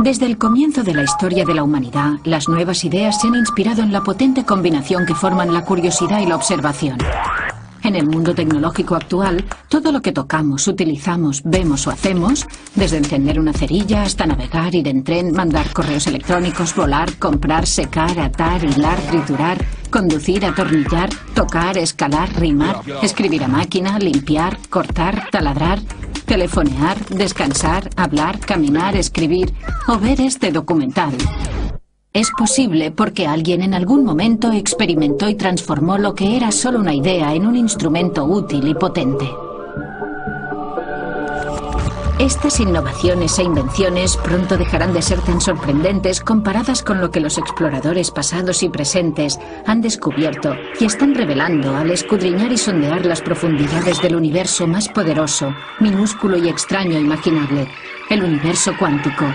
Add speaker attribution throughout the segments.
Speaker 1: Desde el comienzo de la historia de la humanidad, las nuevas ideas se han inspirado en la potente combinación que forman la curiosidad y la observación. En el mundo tecnológico actual, todo lo que tocamos, utilizamos, vemos o hacemos, desde encender una cerilla hasta navegar, ir en tren, mandar correos electrónicos, volar, comprar, secar, atar, hilar, triturar, conducir, atornillar, tocar, escalar, rimar, escribir a máquina, limpiar, cortar, taladrar, telefonear, descansar, hablar, caminar, escribir o ver este documental. Es posible porque alguien en algún momento experimentó y transformó lo que era solo una idea en un instrumento útil y potente. Estas innovaciones e invenciones pronto dejarán de ser tan sorprendentes comparadas con lo que los exploradores pasados y presentes han descubierto y están revelando al escudriñar y sondear las profundidades del universo más poderoso, minúsculo y extraño imaginable, el universo cuántico.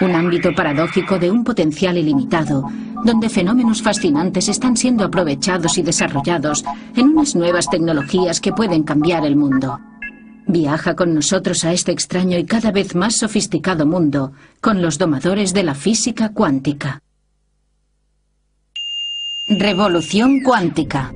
Speaker 1: Un ámbito paradójico de un potencial ilimitado, donde fenómenos fascinantes están siendo aprovechados y desarrollados en unas nuevas tecnologías que pueden cambiar el mundo. Viaja con nosotros a este extraño y cada vez más sofisticado mundo, con los domadores de la física cuántica. Revolución cuántica.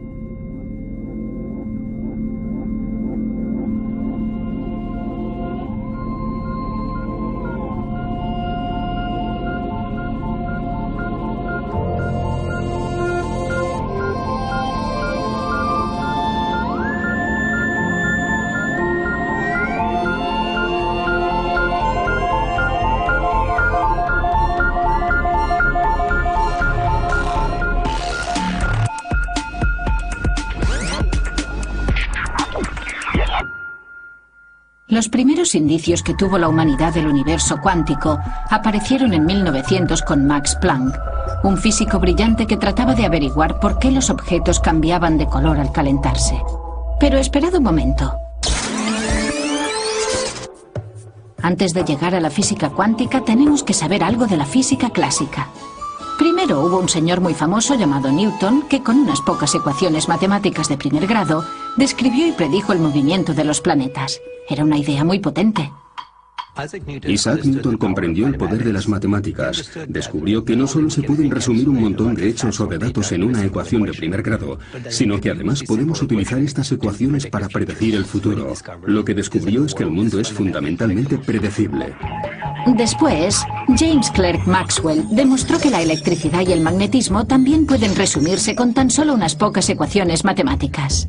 Speaker 1: Los primeros indicios que tuvo la humanidad del universo cuántico aparecieron en 1900 con Max Planck, un físico brillante que trataba de averiguar por qué los objetos cambiaban de color al calentarse. Pero esperad un momento. Antes de llegar a la física cuántica tenemos que saber algo de la física clásica. Primero hubo un señor muy famoso llamado Newton que con unas pocas ecuaciones matemáticas de primer grado describió y predijo el movimiento de los planetas. Era una idea muy potente.
Speaker 2: Isaac Newton comprendió el poder de las matemáticas. Descubrió que no solo se pueden resumir un montón de hechos o de datos en una ecuación de primer grado, sino que además podemos utilizar estas ecuaciones para predecir el futuro. Lo que descubrió es que el mundo es fundamentalmente predecible.
Speaker 1: Después, James Clerk Maxwell demostró que la electricidad y el magnetismo también pueden resumirse con tan solo unas pocas ecuaciones matemáticas.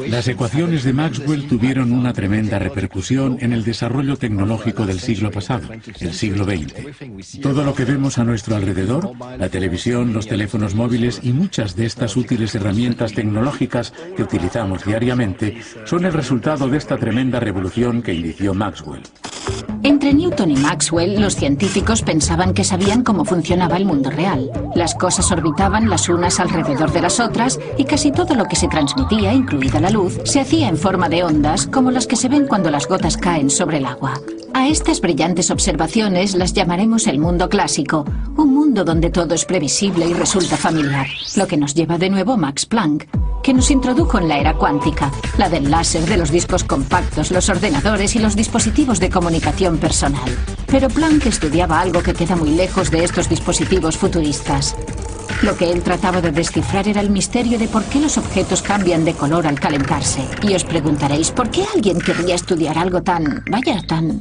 Speaker 3: Las ecuaciones de Maxwell tuvieron una tremenda repercusión en el desarrollo tecnológico del siglo pasado, el siglo XX. Todo lo que vemos a nuestro alrededor, la televisión, los teléfonos móviles y muchas de estas útiles herramientas tecnológicas que utilizamos diariamente, son el resultado de esta tremenda revolución que inició Maxwell.
Speaker 1: Entre Newton y Maxwell, los científicos pensaban que sabían cómo funcionaba el mundo real. Las cosas orbitaban las unas alrededor de las otras y casi todo lo que se transmitía, incluida la luz, se hacía en forma de ondas, como las que se ven cuando las gotas caen sobre el agua. A estas brillantes observaciones las llamaremos el mundo clásico, un mundo donde todo es previsible y resulta familiar, lo que nos lleva de nuevo Max Planck, que nos introdujo en la era cuántica, la del láser, de los discos compactos, los ordenadores y los dispositivos de comunicación personal. Pero Planck estudiaba algo que queda muy lejos de estos dispositivos futuristas. Lo que él trataba de descifrar era el misterio de por qué los objetos cambian de color al calentarse. Y os preguntaréis, ¿por qué alguien querría estudiar algo tan... tan...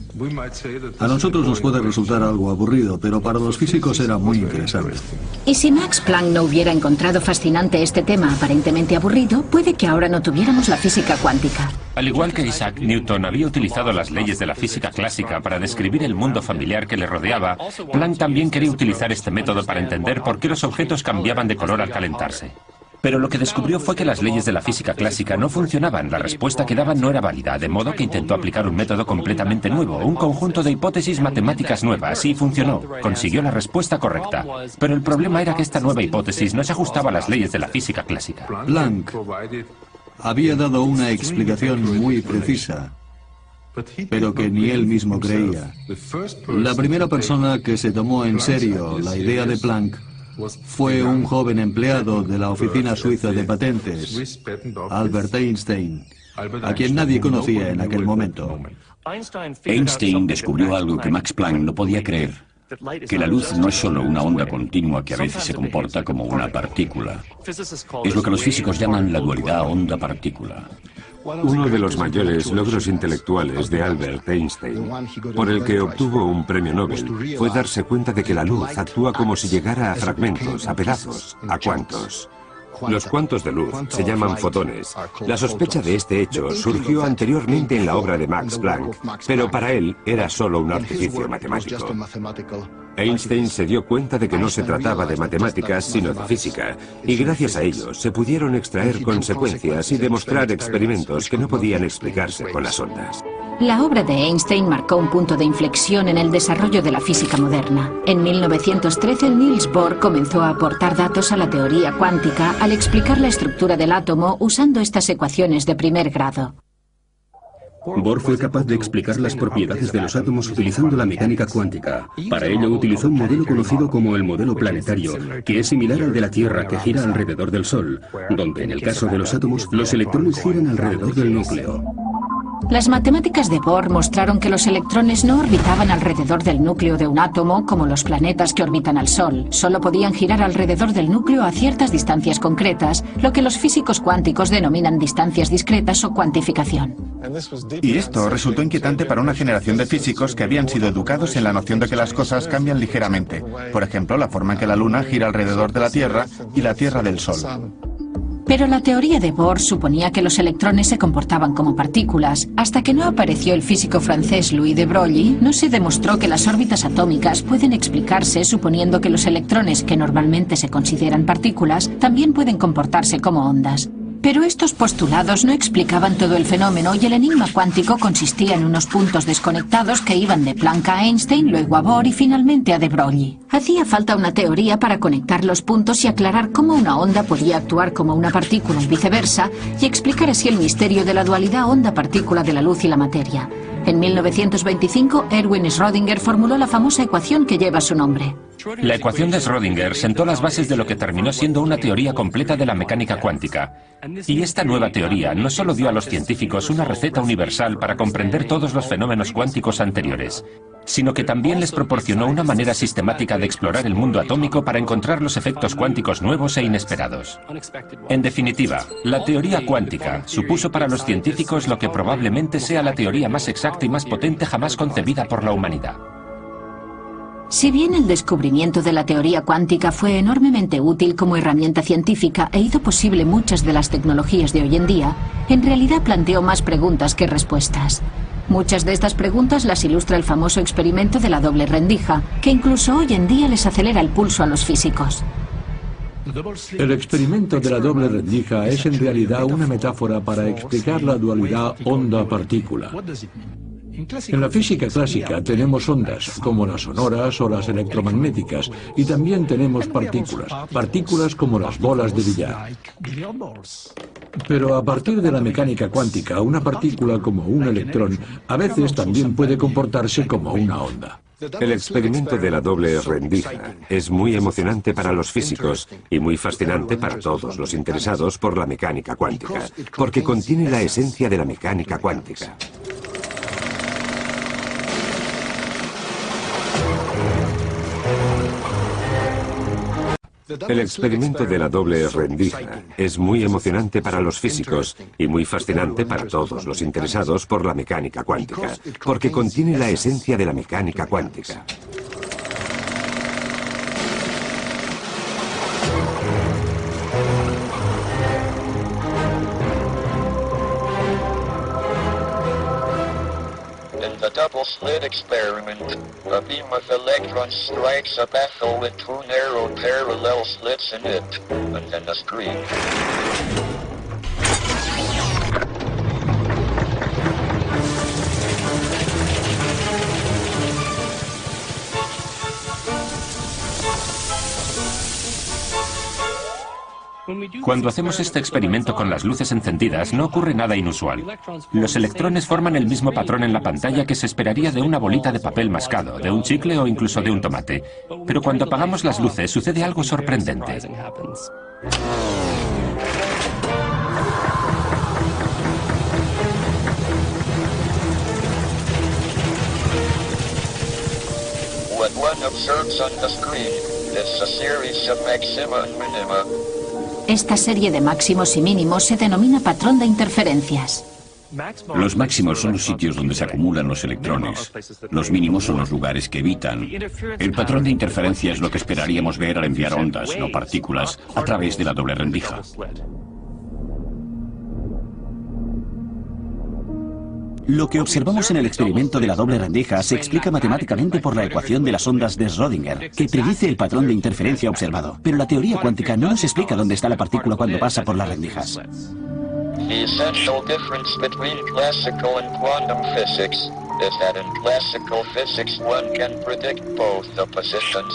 Speaker 4: A nosotros nos puede resultar algo aburrido, pero para los físicos era muy interesante.
Speaker 1: Y si Max Planck no hubiera encontrado fascinante este tema aparentemente aburrido, puede que ahora no tuviéramos la física cuántica.
Speaker 5: Al igual que Isaac Newton había utilizado las leyes de la física clásica para describir el mundo familiar que le rodeaba, Planck también quería utilizar este método para entender por qué los objetos cambiaban de color al calentarse. Pero lo que descubrió fue que las leyes de la física clásica no funcionaban, la respuesta que daban no era válida, de modo que intentó aplicar un método completamente nuevo, un conjunto de hipótesis matemáticas nuevas, y funcionó, consiguió la respuesta correcta. Pero el problema era que esta nueva hipótesis no se ajustaba a las leyes de la física clásica.
Speaker 4: Planck había dado una explicación muy precisa, pero que ni él mismo creía. La primera persona que se tomó en serio la idea de Planck fue un joven empleado de la Oficina Suiza de Patentes, Albert Einstein. a quien nadie conocía en aquel momento.
Speaker 6: Einstein descubrió algo que Max Planck no podía creer, que la luz no es solo una onda continua que a veces se comporta como una partícula. Es lo que los físicos llaman la dualidad onda-partícula.
Speaker 7: Uno de los mayores logros intelectuales de Albert Einstein, por el que obtuvo un premio Nobel, fue darse cuenta de que la luz actúa como si llegara a fragmentos, a pedazos, a cuantos. Los cuantos de luz se llaman fotones. La sospecha de este hecho surgió anteriormente en la obra de Max Planck, pero para él era solo un artificio matemático. Einstein se dio cuenta de que no se trataba de matemáticas, sino de física, y gracias a ello se pudieron extraer consecuencias y demostrar experimentos que no podían explicarse con las ondas.
Speaker 1: La obra de Einstein marcó un punto de inflexión en el desarrollo de la física moderna. En 1913, Niels Bohr comenzó a aportar datos a la teoría cuántica al explicar la estructura del átomo usando estas ecuaciones de primer grado.
Speaker 2: Bohr fue capaz de explicar las propiedades de los átomos utilizando la mecánica cuántica. Para ello utilizó un modelo conocido como el modelo planetario, que es similar al de la Tierra, que gira alrededor del Sol, donde en el caso de los átomos los electrones giran alrededor del núcleo.
Speaker 1: Las matemáticas de Bohr mostraron que los electrones no orbitaban alrededor del núcleo de un átomo como los planetas que orbitan al Sol. Solo podían girar alrededor del núcleo a ciertas distancias concretas, lo que los físicos cuánticos denominan distancias discretas o cuantificación.
Speaker 8: Y esto resultó inquietante para una generación de físicos que habían sido educados en la noción de que las cosas cambian ligeramente. Por ejemplo, la forma en que la Luna gira alrededor de la Tierra y la Tierra del Sol.
Speaker 1: Pero la teoría de Bohr suponía que los electrones se comportaban como partículas. Hasta que no apareció el físico francés Louis de Broglie, no se demostró que las órbitas atómicas pueden explicarse suponiendo que los electrones, que normalmente se consideran partículas, también pueden comportarse como ondas. Pero estos postulados no explicaban todo el fenómeno y el enigma cuántico consistía en unos puntos desconectados que iban de Planck a Einstein, luego a Bohr y finalmente a de Broglie. Hacía falta una teoría para conectar los puntos y aclarar cómo una onda podía actuar como una partícula y viceversa, y explicar así el misterio de la dualidad onda-partícula de la luz y la materia. En 1925, Erwin Schrödinger formuló la famosa ecuación que lleva su nombre.
Speaker 5: La ecuación de Schrödinger sentó las bases de lo que terminó siendo una teoría completa de la mecánica cuántica. Y esta nueva teoría no solo dio a los científicos una receta universal para comprender todos los fenómenos cuánticos anteriores, sino que también les proporcionó una manera sistemática de explorar el mundo atómico para encontrar los efectos cuánticos nuevos e inesperados. En definitiva, la teoría cuántica supuso para los científicos lo que probablemente sea la teoría más exacta y más potente jamás concebida por la humanidad.
Speaker 1: Si bien el descubrimiento de la teoría cuántica fue enormemente útil como herramienta científica e hizo posible muchas de las tecnologías de hoy en día, en realidad planteó más preguntas que respuestas. Muchas de estas preguntas las ilustra el famoso experimento de la doble rendija, que incluso hoy en día les acelera el pulso a los físicos.
Speaker 9: El experimento de la doble rendija es en realidad una metáfora para explicar la dualidad onda-partícula. En la física clásica tenemos ondas, como las sonoras o las electromagnéticas, y también tenemos partículas como las bolas de billar. Pero a partir de la mecánica cuántica, una partícula como un electrón a veces también puede comportarse como una onda.
Speaker 7: El experimento de la doble rendija es muy emocionante para los físicos y muy fascinante para todos los interesados por la mecánica cuántica, porque contiene la esencia de la mecánica cuántica. El experimento de la doble rendija es muy emocionante para los físicos y muy fascinante para todos los interesados por la mecánica cuántica, porque contiene la esencia de la mecánica cuántica.
Speaker 10: Double-slit experiment. A beam of electrons strikes a baffle with two narrow parallel slits in it, and then a scream.
Speaker 5: Cuando hacemos este experimento con las luces encendidas, no ocurre nada inusual. Los electrones forman el mismo patrón en la pantalla que se esperaría de una bolita de papel mascado, de un chicle o incluso de un tomate. Pero cuando apagamos las luces, sucede algo sorprendente.
Speaker 10: one observes on the screen is a series of maxima and minima.
Speaker 1: Esta serie de máximos y mínimos se denomina patrón de interferencias.
Speaker 6: Los máximos son los sitios donde se acumulan los electrones. Los mínimos son los lugares que evitan. El patrón de interferencia es lo que esperaríamos ver al enviar ondas, no partículas, a través de la doble rendija.
Speaker 11: Lo que observamos en el experimento de la doble rendija se explica matemáticamente por la ecuación de las ondas de Schrödinger, que predice el patrón de interferencia observado. Pero la teoría cuántica no nos explica dónde está la partícula cuando pasa por las rendijas.
Speaker 10: The essential difference between classical and quantum physics is that in classical physics one can predict both the positions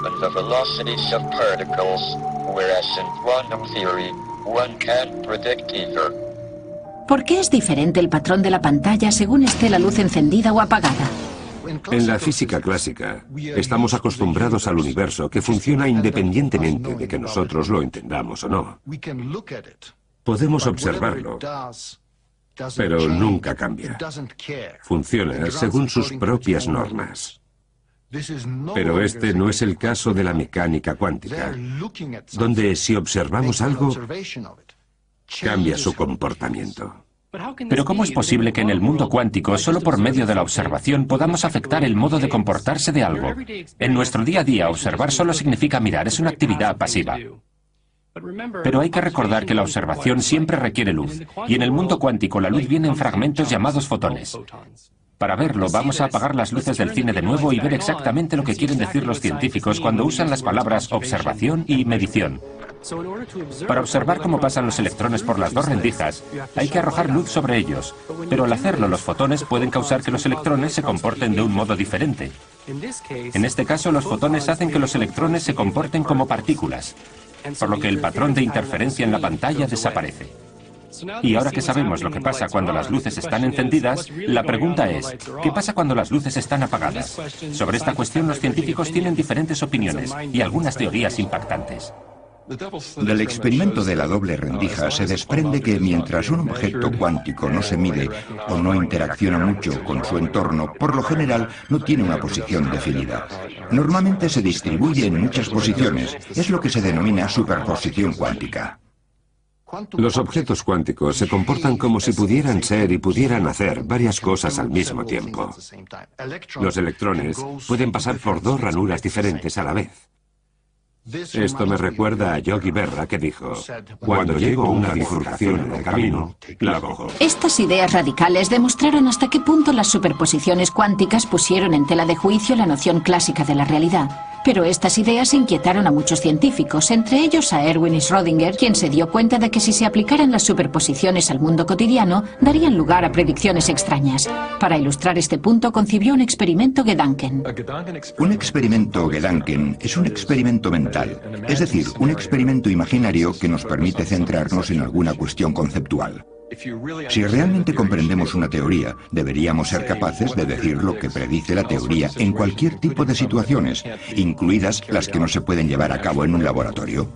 Speaker 10: and the velocities of particles, whereas in quantum theory one can't predict either.
Speaker 1: ¿Por qué es diferente el patrón de la pantalla según esté la luz encendida o apagada?
Speaker 7: En la física clásica, estamos acostumbrados al universo que funciona independientemente de que nosotros lo entendamos o no. Podemos observarlo, pero nunca cambia. Funciona según sus propias normas. Pero este no es el caso de la mecánica cuántica, donde si observamos algo, cambia su comportamiento.
Speaker 5: Pero ¿cómo es posible que en el mundo cuántico, solo por medio de la observación, podamos afectar el modo de comportarse de algo? En nuestro día a día, observar solo significa mirar, es una actividad pasiva. Pero hay que recordar que la observación siempre requiere luz, y en el mundo cuántico la luz viene en fragmentos llamados fotones. Para verlo, vamos a apagar las luces del cine de nuevo y ver exactamente lo que quieren decir los científicos cuando usan las palabras observación y medición. Para observar cómo pasan los electrones por las dos rendijas, hay que arrojar luz sobre ellos, pero al hacerlo los fotones pueden causar que los electrones se comporten de un modo diferente. En este caso, los fotones hacen que los electrones se comporten como partículas, por lo que el patrón de interferencia en la pantalla desaparece. Y ahora que sabemos lo que pasa cuando las luces están encendidas, la pregunta es, ¿qué pasa cuando las luces están apagadas? Sobre esta cuestión los científicos tienen diferentes opiniones y algunas teorías impactantes.
Speaker 12: Del experimento de la doble rendija se desprende que mientras un objeto cuántico no se mide o no interacciona mucho con su entorno, por lo general no tiene una posición definida. Normalmente se distribuye en muchas posiciones, es lo que se denomina superposición cuántica.
Speaker 7: Los objetos cuánticos se comportan como si pudieran ser y pudieran hacer varias cosas al mismo tiempo. Los electrones pueden pasar por dos ranuras diferentes a la vez. Esto me recuerda a Yogi Berra, que dijo, cuando llego a una bifurcación en el camino, la cojo.
Speaker 1: Estas ideas radicales demostraron hasta qué punto las superposiciones cuánticas pusieron en tela de juicio la noción clásica de la realidad. Pero estas ideas inquietaron a muchos científicos, entre ellos a Erwin Schrödinger, quien se dio cuenta de que si se aplicaran las superposiciones al mundo cotidiano, darían lugar a predicciones extrañas. Para ilustrar este punto, concibió un experimento Gedanken.
Speaker 12: Un experimento Gedanken es un experimento mental, es decir, un experimento imaginario que nos permite centrarnos en alguna cuestión conceptual. Si realmente comprendemos una teoría, deberíamos ser capaces de decir lo que predice la teoría en cualquier tipo de situaciones, incluidas las que no se pueden llevar a cabo en un laboratorio.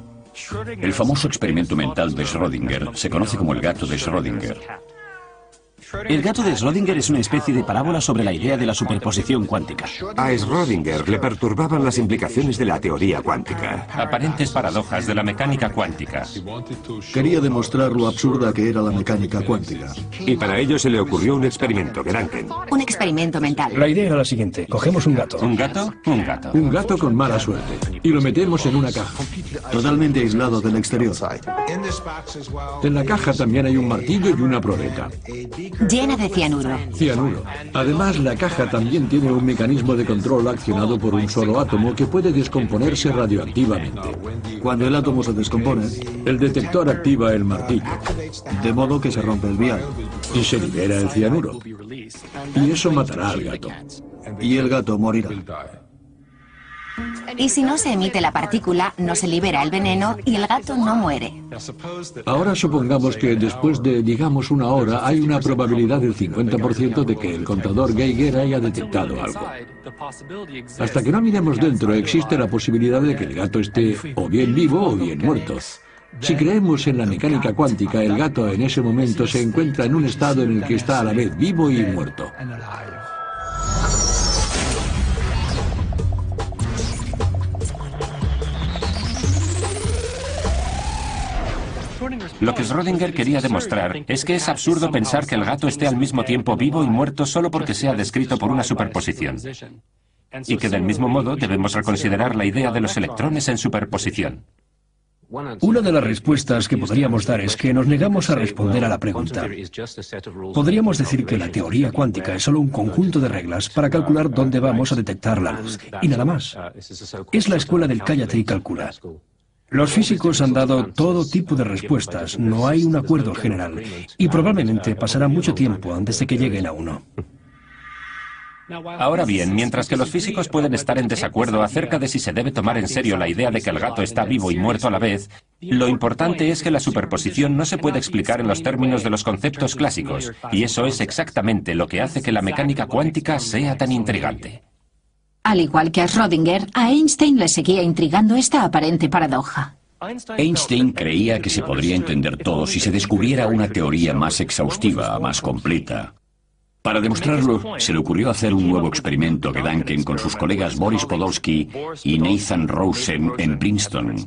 Speaker 6: El famoso experimento mental de Schrödinger se conoce como el gato de Schrödinger.
Speaker 11: El gato de Schrödinger es una especie de parábola sobre la idea de la superposición cuántica.
Speaker 7: A Schrödinger le perturbaban las implicaciones de la teoría cuántica.
Speaker 5: Aparentes paradojas de la mecánica cuántica.
Speaker 4: Quería demostrar lo absurda que era la mecánica cuántica.
Speaker 7: Y para ello se le ocurrió un experimento Gedanken.
Speaker 13: Un experimento mental.
Speaker 14: La idea era la siguiente. Cogemos un gato.
Speaker 5: ¿Un gato? Un gato.
Speaker 9: Un gato con mala suerte. Y lo metemos en una caja.
Speaker 4: Totalmente aislado del exterior.
Speaker 9: En la caja también hay un martillo y una probeta.
Speaker 13: Llena de cianuro.
Speaker 9: Cianuro. Además, la caja también tiene un mecanismo de control accionado por un solo átomo que puede descomponerse radioactivamente.
Speaker 4: Cuando el átomo se descompone,
Speaker 9: el detector activa el martillo,
Speaker 4: de modo que se rompe el vial.
Speaker 9: Y se libera el cianuro. Y eso matará al gato.
Speaker 4: Y el gato morirá.
Speaker 13: Y si no se emite la partícula, no se libera el veneno y el gato no muere.
Speaker 9: Ahora supongamos que después de, digamos, una hora, hay una probabilidad del 50% de que el contador Geiger haya detectado algo. Hasta que no miremos dentro, existe la posibilidad de que el gato esté o bien vivo o bien muerto. Si creemos en la mecánica cuántica, el gato en ese momento se encuentra en un estado en el que está a la vez vivo y muerto.
Speaker 5: Lo que Schrödinger quería demostrar es que es absurdo pensar que el gato esté al mismo tiempo vivo y muerto solo porque sea descrito por una superposición. Y que del mismo modo debemos reconsiderar la idea de los electrones en superposición.
Speaker 14: Una de las respuestas que podríamos dar es que nos negamos a responder a la pregunta. Podríamos decir que la teoría cuántica es solo un conjunto de reglas para calcular dónde vamos a detectar la luz, y nada más. Es la escuela del cállate y calcula. Los físicos han dado todo tipo de respuestas, no hay un acuerdo general, y probablemente pasará mucho tiempo antes de que lleguen a uno.
Speaker 5: Ahora bien, mientras que los físicos pueden estar en desacuerdo acerca de si se debe tomar en serio la idea de que el gato está vivo y muerto a la vez, lo importante es que la superposición no se puede explicar en los términos de los conceptos clásicos, y eso es exactamente lo que hace que la mecánica cuántica sea tan intrigante.
Speaker 1: Al igual que a Schrödinger, a Einstein le seguía intrigando esta aparente paradoja.
Speaker 6: Einstein creía que se podría entender todo si se descubriera una teoría más exhaustiva, más completa. Para demostrarlo, se le ocurrió hacer un nuevo experimento Gedanken con sus colegas Boris Podolsky y Nathan Rosen en Princeton.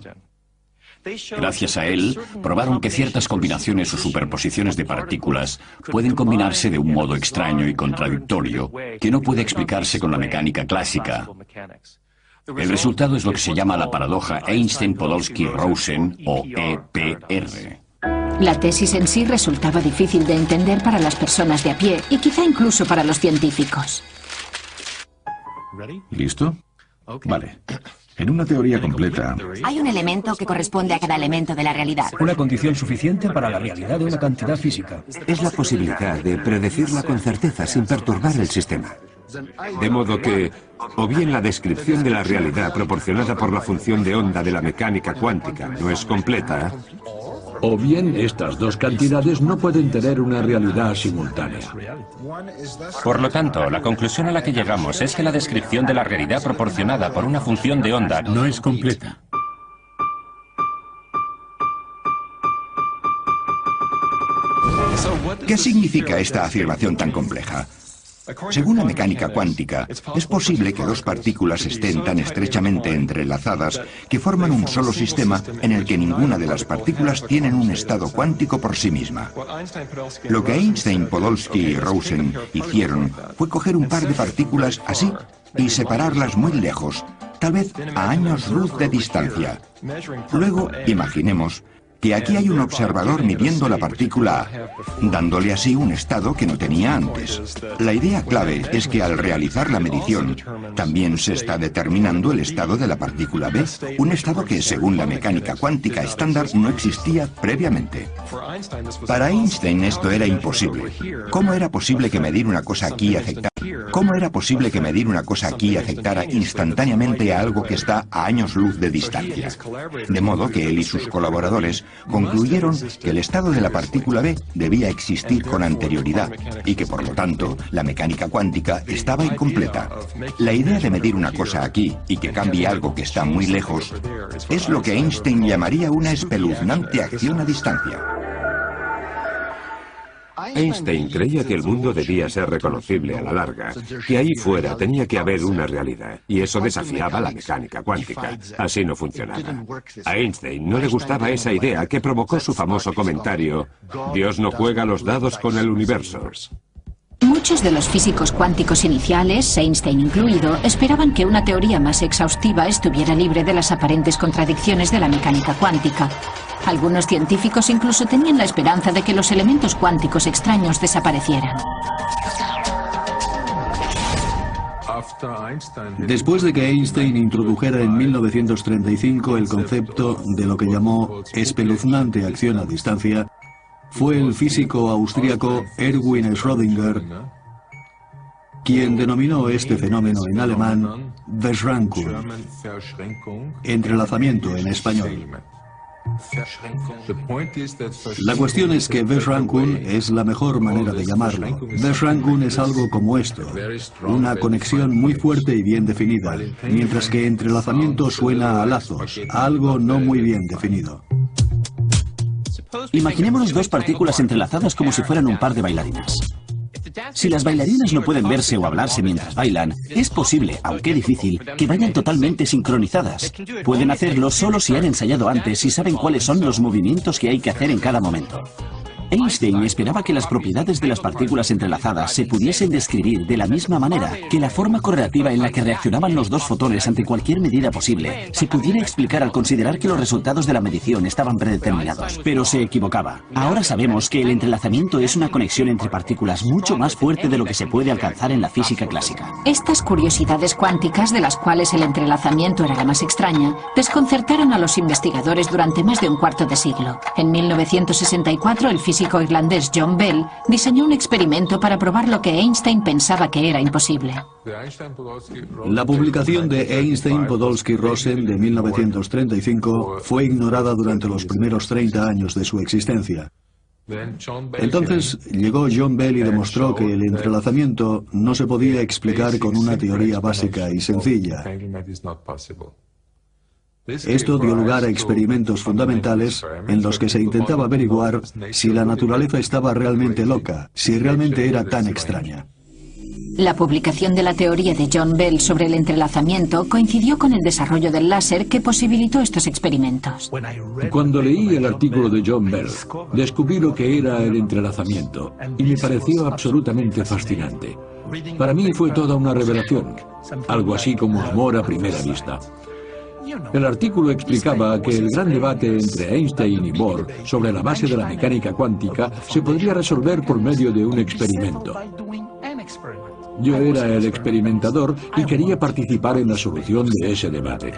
Speaker 6: Gracias a él, probaron que ciertas combinaciones o superposiciones de partículas pueden combinarse de un modo extraño y contradictorio que no puede explicarse con la mecánica clásica. El resultado es lo que se llama la paradoja Einstein-Podolsky-Rosen o EPR.
Speaker 1: La tesis en sí resultaba difícil de entender para las personas de a pie y quizá incluso para los científicos.
Speaker 15: ¿Listo? Vale. En una teoría completa...
Speaker 13: Hay un elemento que corresponde a cada elemento de la realidad.
Speaker 14: Una condición suficiente para la realidad de una cantidad física.
Speaker 7: Es la posibilidad de predecirla con certeza sin perturbar el sistema. De modo que, o bien la descripción de la realidad proporcionada por la función de onda de la mecánica cuántica no es completa,
Speaker 9: o bien estas dos cantidades no pueden tener una realidad simultánea.
Speaker 5: Por lo tanto, la conclusión a la que llegamos es que la descripción de la realidad proporcionada por una función de onda
Speaker 3: no es completa.
Speaker 12: ¿Qué significa esta afirmación tan compleja? Según la mecánica cuántica, es posible que dos partículas estén tan estrechamente entrelazadas que forman un solo sistema en el que ninguna de las partículas tienen un estado cuántico por sí misma. Lo que Einstein, Podolsky y Rosen hicieron fue coger un par de partículas así y separarlas muy lejos, tal vez a años luz de distancia. Luego, imaginemos que aquí hay un observador midiendo la partícula A, dándole así un estado que no tenía antes. La idea clave es que al realizar la medición, también se está determinando el estado de la partícula B, un estado que, según la mecánica cuántica estándar, no existía previamente. Para Einstein esto era imposible. ¿Cómo era posible que medir una cosa aquí afectara? ¿Cómo era posible que medir una cosa aquí afectara instantáneamente a algo que está a años luz de distancia? De modo que él y sus colaboradores concluyeron que el estado de la partícula B debía existir con anterioridad y que por lo tanto la mecánica cuántica estaba incompleta. La idea de medir una cosa aquí y que cambie algo que está muy lejos es lo que Einstein llamaría una espeluznante acción a distancia.
Speaker 7: Einstein creía que el mundo debía ser reconocible a la larga, que ahí fuera tenía que haber una realidad, y eso desafiaba la mecánica cuántica. Así no funcionaba. A Einstein no le gustaba esa idea que provocó su famoso comentario: Dios no juega los dados con el universo.
Speaker 1: Muchos de los físicos cuánticos iniciales, Einstein incluido, esperaban que una teoría más exhaustiva estuviera libre de las aparentes contradicciones de la mecánica cuántica. Algunos científicos incluso tenían la esperanza de que los elementos cuánticos extraños desaparecieran.
Speaker 4: Después de que Einstein introdujera en 1935 el concepto de lo que llamó espeluznante acción a distancia, fue el físico austríaco Erwin Schrödinger quien denominó este fenómeno en alemán Verschränkung, entrelazamiento en español. La cuestión es que Verschränkung es la mejor manera de llamarlo. Verschränkung es algo como esto, una conexión muy fuerte y bien definida, mientras que entrelazamiento suena a lazos, a algo no muy bien definido.
Speaker 11: Imaginémonos dos partículas entrelazadas como si fueran un par de bailarinas. Si las bailarinas no pueden verse o hablarse mientras bailan, es posible, aunque difícil, que vayan totalmente sincronizadas. Pueden hacerlo solo si han ensayado antes y saben cuáles son los movimientos que hay que hacer en cada momento. Einstein esperaba que las propiedades de las partículas entrelazadas se pudiesen describir de la misma manera, que la forma correlativa en la que reaccionaban los dos fotones ante cualquier medida posible se pudiera explicar al considerar que los resultados de la medición estaban predeterminados. Pero se equivocaba. Ahora sabemos que el entrelazamiento es una conexión entre partículas mucho más fuerte de lo que se puede alcanzar en la física clásica.
Speaker 1: Estas curiosidades cuánticas, de las cuales el entrelazamiento era la más extraña, desconcertaron a los investigadores durante más de un cuarto de siglo. En 1964, el físico irlandés John Bell diseñó un experimento para probar lo que Einstein pensaba que era imposible.
Speaker 4: La publicación de Einstein-Podolsky-Rosen de 1935 fue ignorada durante los primeros 30 años de su existencia. Entonces llegó John Bell y demostró que el entrelazamiento no se podía explicar con una teoría básica y sencilla. Esto dio lugar a experimentos fundamentales en los que se intentaba averiguar si la naturaleza estaba realmente loca, si realmente era tan extraña.
Speaker 1: La publicación de la teoría de John Bell sobre el entrelazamiento coincidió con el desarrollo del láser que posibilitó estos experimentos.
Speaker 9: Cuando leí el artículo de John Bell, descubrí lo que era el entrelazamiento y me pareció absolutamente fascinante. Para mí fue toda una revelación, algo así como amor a primera vista. El artículo explicaba que el gran debate entre Einstein y Bohr sobre la base de la mecánica cuántica se podría resolver por medio de un experimento. Yo era el experimentador y quería participar en la solución de ese debate.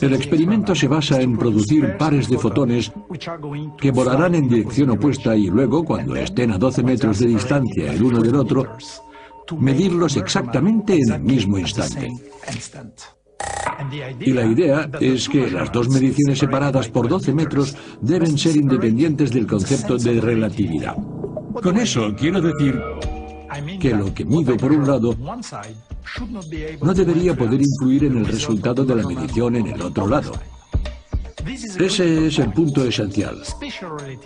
Speaker 9: El experimento se basa en producir pares de fotones que volarán en dirección opuesta y luego, cuando estén a 12 metros de distancia el uno del otro, medirlos exactamente en el mismo instante. Y la idea es que las dos mediciones separadas por 12 metros deben ser independientes del concepto de relatividad. Con eso quiero decir que lo que mido por un lado no debería poder influir en el resultado de la medición en el otro lado. Ese es el punto esencial.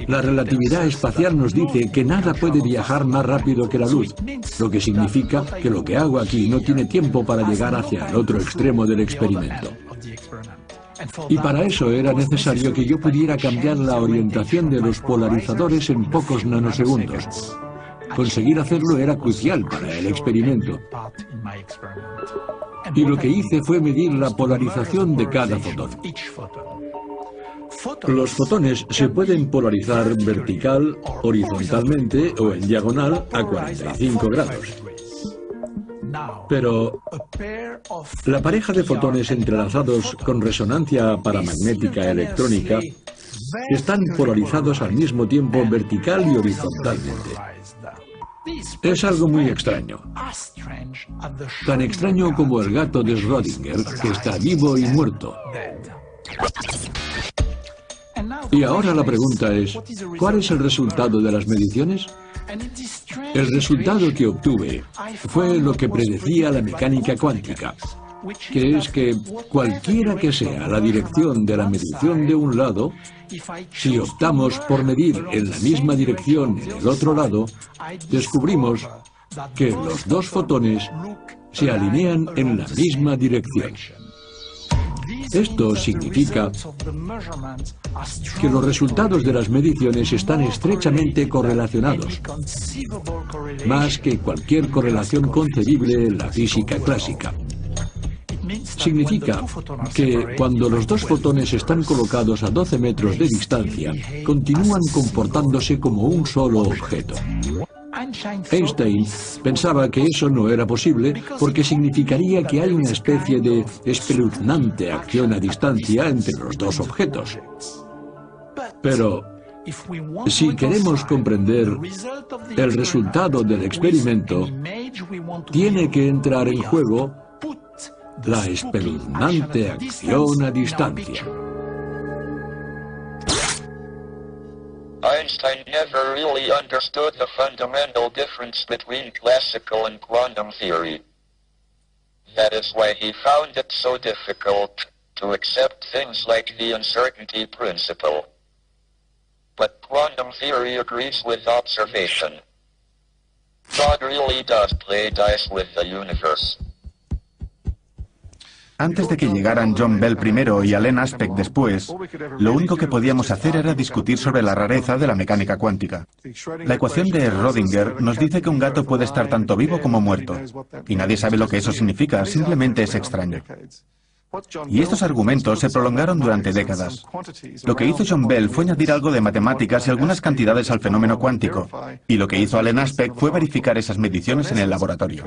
Speaker 9: La relatividad espacial nos dice que nada puede viajar más rápido que la luz, lo que significa que lo que hago aquí no tiene tiempo para llegar hacia el otro extremo del experimento. Y para eso era necesario que yo pudiera cambiar la orientación de los polarizadores en pocos nanosegundos. Conseguir hacerlo era crucial para el experimento. Y lo que hice fue medir la polarización de cada fotón. Los fotones se pueden polarizar vertical, horizontalmente o en diagonal a 45 grados. Pero la pareja de fotones entrelazados con resonancia paramagnética electrónica están polarizados al mismo tiempo vertical y horizontalmente. Es algo muy extraño. Tan extraño como el gato de Schrödinger, que está vivo y muerto. Y ahora la pregunta es, ¿cuál es el resultado de las mediciones? El resultado que obtuve fue lo que predecía la mecánica cuántica, que es que cualquiera que sea la dirección de la medición de un lado, si optamos por medir en la misma dirección en el otro lado, descubrimos que los dos fotones se alinean en la misma dirección. Esto significa que los resultados de las mediciones están estrechamente correlacionados, más que cualquier correlación concebible en la física clásica. Significa que cuando los dos fotones están colocados a 12 metros de distancia, continúan comportándose como un solo objeto. Einstein pensaba que eso no era posible porque significaría que hay una especie de espeluznante acción a distancia entre los dos objetos. Pero si queremos comprender el resultado del experimento, tiene que entrar en juego la espeluznante acción a distancia.
Speaker 10: Einstein never really understood the fundamental difference between classical and quantum theory. That is why he found it so difficult to accept things like the uncertainty principle. but quantum theory agrees with observation. God really does play dice with the universe.
Speaker 8: Antes de que llegaran John Bell primero y Alain Aspect después, lo único que podíamos hacer era discutir sobre la rareza de la mecánica cuántica. La ecuación de Schrödinger nos dice que un gato puede estar tanto vivo como muerto, y nadie sabe lo que eso significa, simplemente es extraño. Y estos argumentos se prolongaron durante décadas. Lo que hizo John Bell fue añadir algo de matemáticas y algunas cantidades al fenómeno cuántico, y lo que hizo Alain Aspect fue verificar esas mediciones en el laboratorio.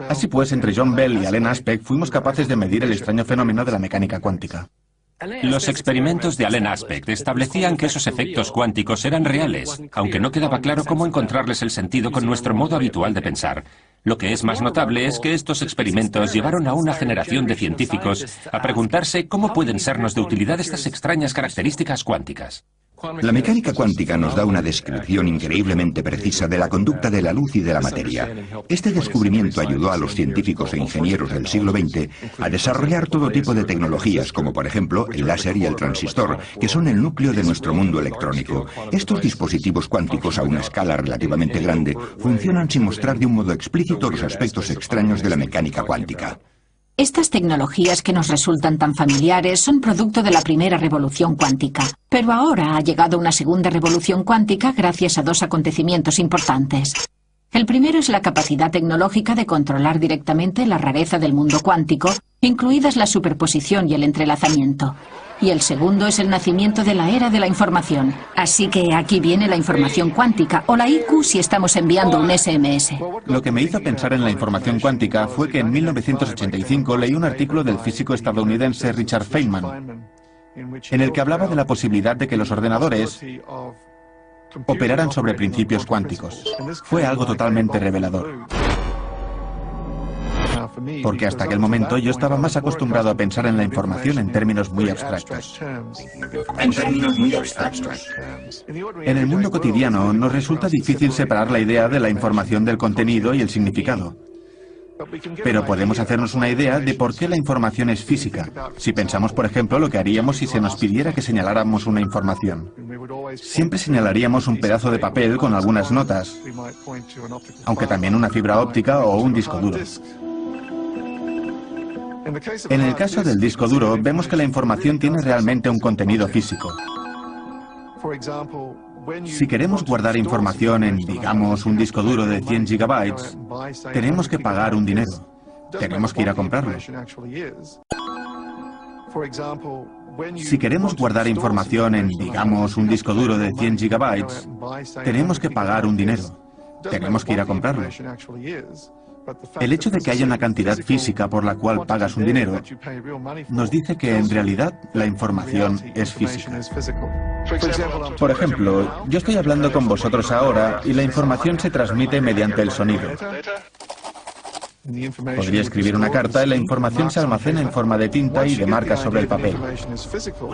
Speaker 8: Así pues, entre John Bell y Alain Aspect fuimos capaces de medir el extraño fenómeno de la mecánica cuántica.
Speaker 5: Los experimentos de Alain Aspect establecían que esos efectos cuánticos eran reales, aunque no quedaba claro cómo encontrarles el sentido con nuestro modo habitual de pensar. Lo que es más notable es que estos experimentos llevaron a una generación de científicos a preguntarse cómo pueden sernos de utilidad estas extrañas características cuánticas.
Speaker 12: La mecánica cuántica nos da una descripción increíblemente precisa de la conducta de la luz y de la materia. Este descubrimiento ayudó a los científicos e ingenieros del siglo XX a desarrollar todo tipo de tecnologías, como por ejemplo el láser y el transistor, que son el núcleo de nuestro mundo electrónico. Estos dispositivos cuánticos a una escala relativamente grande funcionan sin mostrar de un modo explícito los aspectos extraños de la mecánica cuántica.
Speaker 1: Estas tecnologías que nos resultan tan familiares son producto de la primera revolución cuántica. Pero ahora ha llegado una segunda revolución cuántica gracias a dos acontecimientos importantes. El primero es la capacidad tecnológica de controlar directamente la rareza del mundo cuántico, incluidas la superposición y el entrelazamiento. Y el segundo es el nacimiento de la era de la información. Así que aquí viene la información cuántica, o la IQ si estamos enviando un SMS.
Speaker 8: Lo que me hizo pensar en la información cuántica fue que en 1985 leí un artículo del físico estadounidense Richard Feynman, en el que hablaba de la posibilidad de que los ordenadores operaran sobre principios cuánticos. Fue algo totalmente revelador. Porque hasta aquel momento yo estaba más acostumbrado a pensar en la información en términos muy abstractos. En el mundo cotidiano nos resulta difícil separar la idea de la información del contenido y el significado. Pero podemos hacernos una idea de por qué la información es física, si pensamos, por ejemplo, lo que haríamos si se nos pidiera que señaláramos una información. Siempre señalaríamos un pedazo de papel con algunas notas, aunque también una fibra óptica o un disco duro. En el caso del disco duro, vemos que la información tiene realmente un contenido físico. Si queremos guardar información en, digamos, un disco duro de 100 gigabytes, tenemos que pagar un dinero. Tenemos que ir a comprarlo. Si queremos guardar información en, digamos, un disco duro de 100 gigabytes, tenemos que pagar un dinero. Tenemos que ir a comprarlo. El hecho de que haya una cantidad física por la cual pagas un dinero nos dice que en realidad la información es física. Por ejemplo, yo estoy hablando con vosotros ahora y la información se transmite mediante el sonido. Podría escribir una carta y la información se almacena en forma de tinta y de marcas sobre el papel.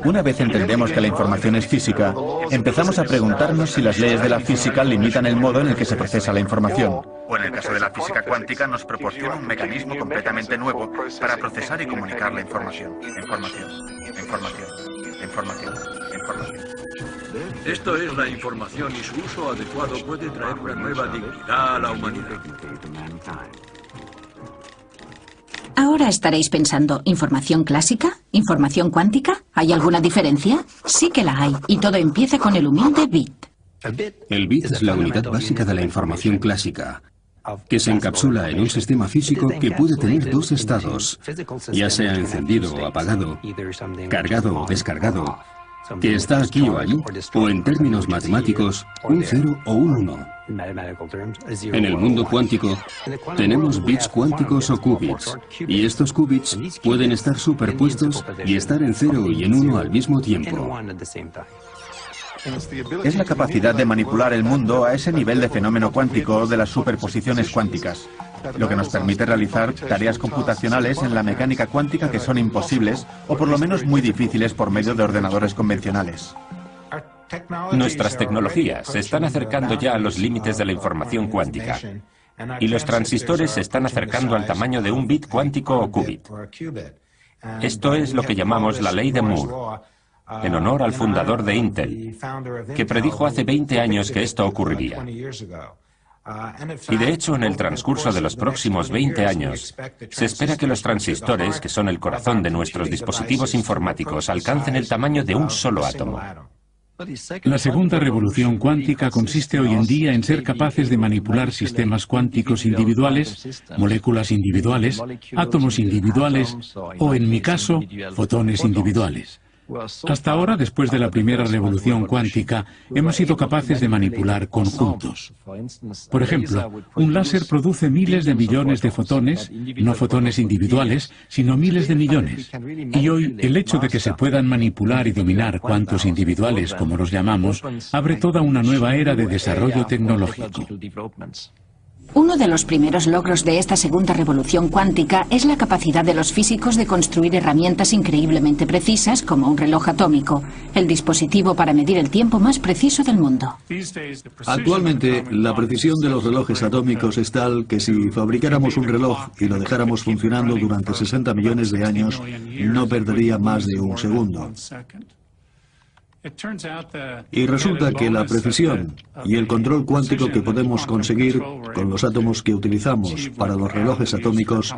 Speaker 8: Una vez entendemos que la información es física, empezamos a preguntarnos si las leyes de la física limitan el modo en el que se procesa la información. O en el caso de la física cuántica nos proporciona un mecanismo completamente nuevo para procesar y comunicar la información. Información.
Speaker 9: Esto es la información y su uso adecuado puede traer una nueva dignidad a la humanidad.
Speaker 1: Ahora estaréis pensando, ¿información clásica? ¿Información cuántica? ¿Hay alguna diferencia? Sí que la hay, y todo empieza con el humilde bit.
Speaker 2: El bit es la unidad básica de la información clásica, que se encapsula en un sistema físico que puede tener dos estados, ya sea encendido o apagado, cargado o descargado, que está aquí o allí, o en términos matemáticos, un 0 o un 1. En el mundo cuántico tenemos bits cuánticos o qubits, y estos qubits pueden estar superpuestos y estar en 0 y en 1 al mismo tiempo.
Speaker 8: Es la capacidad de manipular el mundo a ese nivel de fenómeno cuántico de las superposiciones cuánticas, lo que nos permite realizar tareas computacionales en la mecánica cuántica que son imposibles o por lo menos muy difíciles por medio de ordenadores convencionales.
Speaker 5: Nuestras tecnologías se están acercando ya a los límites de la información cuántica, y los transistores se están acercando al tamaño de un bit cuántico o qubit. Esto es lo que llamamos la ley de Moore. en honor al fundador de Intel, que predijo hace 20 años que esto ocurriría. Y de hecho, en el transcurso de los próximos 20 años, se espera que los transistores, que son el corazón de nuestros dispositivos informáticos, alcancen el tamaño de un solo átomo.
Speaker 3: La segunda revolución cuántica consiste hoy en día en ser capaces de manipular sistemas cuánticos individuales, moléculas individuales, átomos individuales o, en mi caso, fotones individuales. Hasta ahora, después de la primera revolución cuántica, hemos sido capaces de manipular conjuntos. Por ejemplo, un láser produce miles de millones de fotones, no fotones individuales, sino miles de millones. Y hoy, el hecho de que se puedan manipular y dominar cuantos individuales, como los llamamos, abre toda una nueva era de desarrollo tecnológico.
Speaker 1: Uno de los primeros logros de esta segunda revolución cuántica es la capacidad de los físicos de construir herramientas increíblemente precisas como un reloj atómico, el dispositivo para medir el tiempo más preciso del mundo.
Speaker 4: Actualmente, la precisión de los relojes atómicos es tal que si fabricáramos un reloj y lo dejáramos funcionando durante 60 millones de años, no perdería más de un segundo. Y resulta que la precisión y el control cuántico que podemos conseguir con los átomos que utilizamos para los relojes atómicos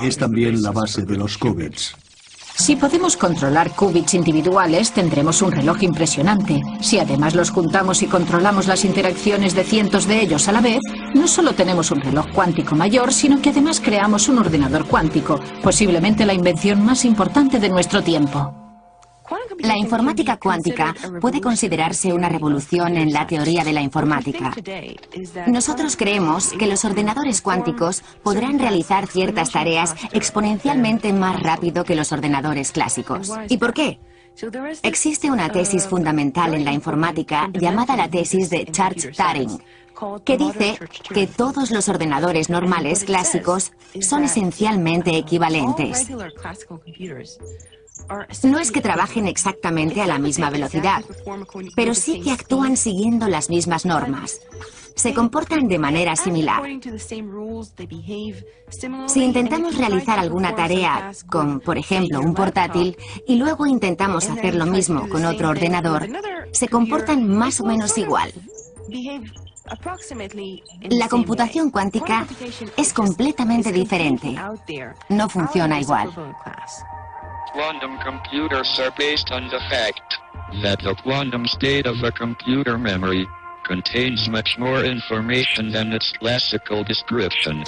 Speaker 4: es también la base de los qubits.
Speaker 1: Si podemos controlar qubits individuales, tendremos un reloj impresionante. Si además los juntamos y controlamos las interacciones de cientos de ellos a la vez, no solo tenemos un reloj cuántico mayor, sino que además creamos un ordenador cuántico, posiblemente la invención más importante de nuestro tiempo.
Speaker 13: La informática cuántica puede considerarse una revolución en la teoría de la informática. Nosotros creemos que los ordenadores cuánticos podrán realizar ciertas tareas exponencialmente más rápido que los ordenadores clásicos. ¿Y por qué? Existe una tesis fundamental en la informática llamada la tesis de Church-Turing, que dice que todos los ordenadores normales clásicos son esencialmente equivalentes. No es que trabajen exactamente a la misma velocidad, pero sí que actúan siguiendo las mismas normas. Se comportan de manera similar. Si intentamos realizar alguna tarea con, por ejemplo, un portátil, y luego intentamos hacer lo mismo con otro ordenador, se comportan más o menos igual. La computación cuántica es completamente diferente. No funciona igual.
Speaker 10: Quantum computers are based on the fact that the quantum state of a computer memory contains much more information than its classical description.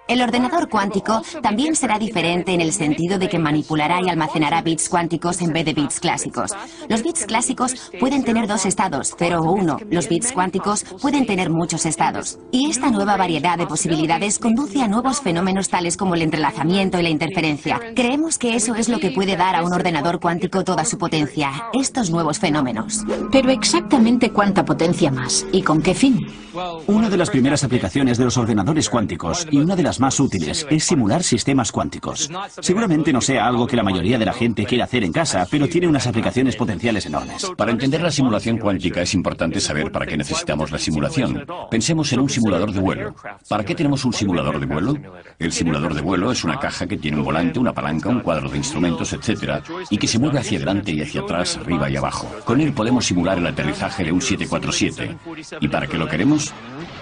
Speaker 13: El ordenador cuántico también será diferente en el sentido de que manipulará y almacenará bits cuánticos en vez de bits clásicos. Los bits clásicos pueden tener dos estados, 0 o 1. Los bits cuánticos pueden tener muchos estados. Y esta nueva variedad de posibilidades conduce a nuevos fenómenos tales como el entrelazamiento y la interferencia. Creemos que eso es lo que puede dar a un ordenador cuántico toda su potencia, estos nuevos fenómenos.
Speaker 1: Pero exactamente cuánta potencia más y con qué fin.
Speaker 11: Una de las primeras aplicaciones de los ordenadores cuánticos y una de las más útiles es simular sistemas cuánticos. Seguramente no sea algo que la mayoría de la gente quiera hacer en casa, pero tiene unas aplicaciones potenciales enormes.
Speaker 6: Para entender la simulación cuántica es importante saber para qué necesitamos la simulación. Pensemos en un simulador de vuelo. ¿Para qué tenemos un simulador de vuelo? El simulador de vuelo es una caja que tiene un volante, una palanca, un cuadro de instrumentos, etc., y que se mueve hacia adelante y hacia atrás, arriba y abajo. Con él podemos simular el aterrizaje de un 747. ¿Y para qué lo queremos?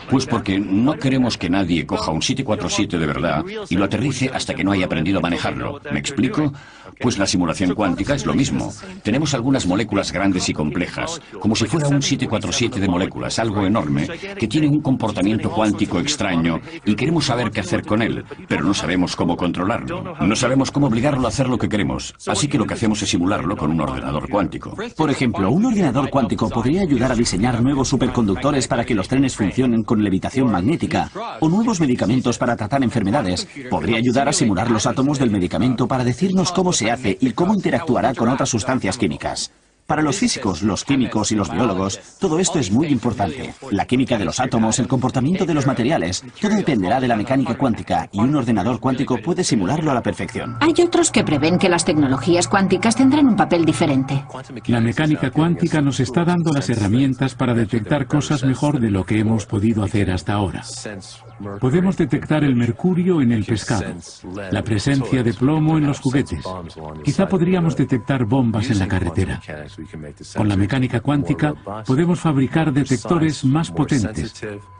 Speaker 6: Pues porque no queremos que nadie coja un 747 de verdad y lo aterrice hasta que no haya aprendido a manejarlo. ¿Me explico? Pues la simulación cuántica es lo mismo. Tenemos algunas moléculas grandes y complejas, como si fuera un 747 de moléculas, algo enorme, que tiene un comportamiento cuántico extraño y queremos saber qué hacer con él, pero no sabemos cómo controlarlo. No sabemos cómo obligarlo a hacer lo que queremos, así que lo que hacemos es simularlo con un ordenador cuántico.
Speaker 11: Por ejemplo, un ordenador cuántico podría ayudar a diseñar nuevos superconductores para que los trenes funcionen con levitación magnética, o nuevos medicamentos para tratar enfermedades. Podría ayudar a simular los átomos del medicamento para decirnos cómo se hace y cómo interactuará con otras sustancias químicas. Para los físicos, los químicos y los biólogos, todo esto es muy importante. La química de los átomos, el comportamiento de los materiales, todo dependerá de la mecánica cuántica y un ordenador cuántico puede simularlo a la perfección.
Speaker 1: Hay otros que prevén que las tecnologías cuánticas tendrán un papel diferente.
Speaker 3: La mecánica cuántica nos está dando las herramientas para detectar cosas mejor de lo que hemos podido hacer hasta ahora. Podemos detectar el mercurio en el pescado, la presencia de plomo en los juguetes. Quizá podríamos detectar bombas en la carretera. Con la mecánica cuántica podemos fabricar detectores más potentes,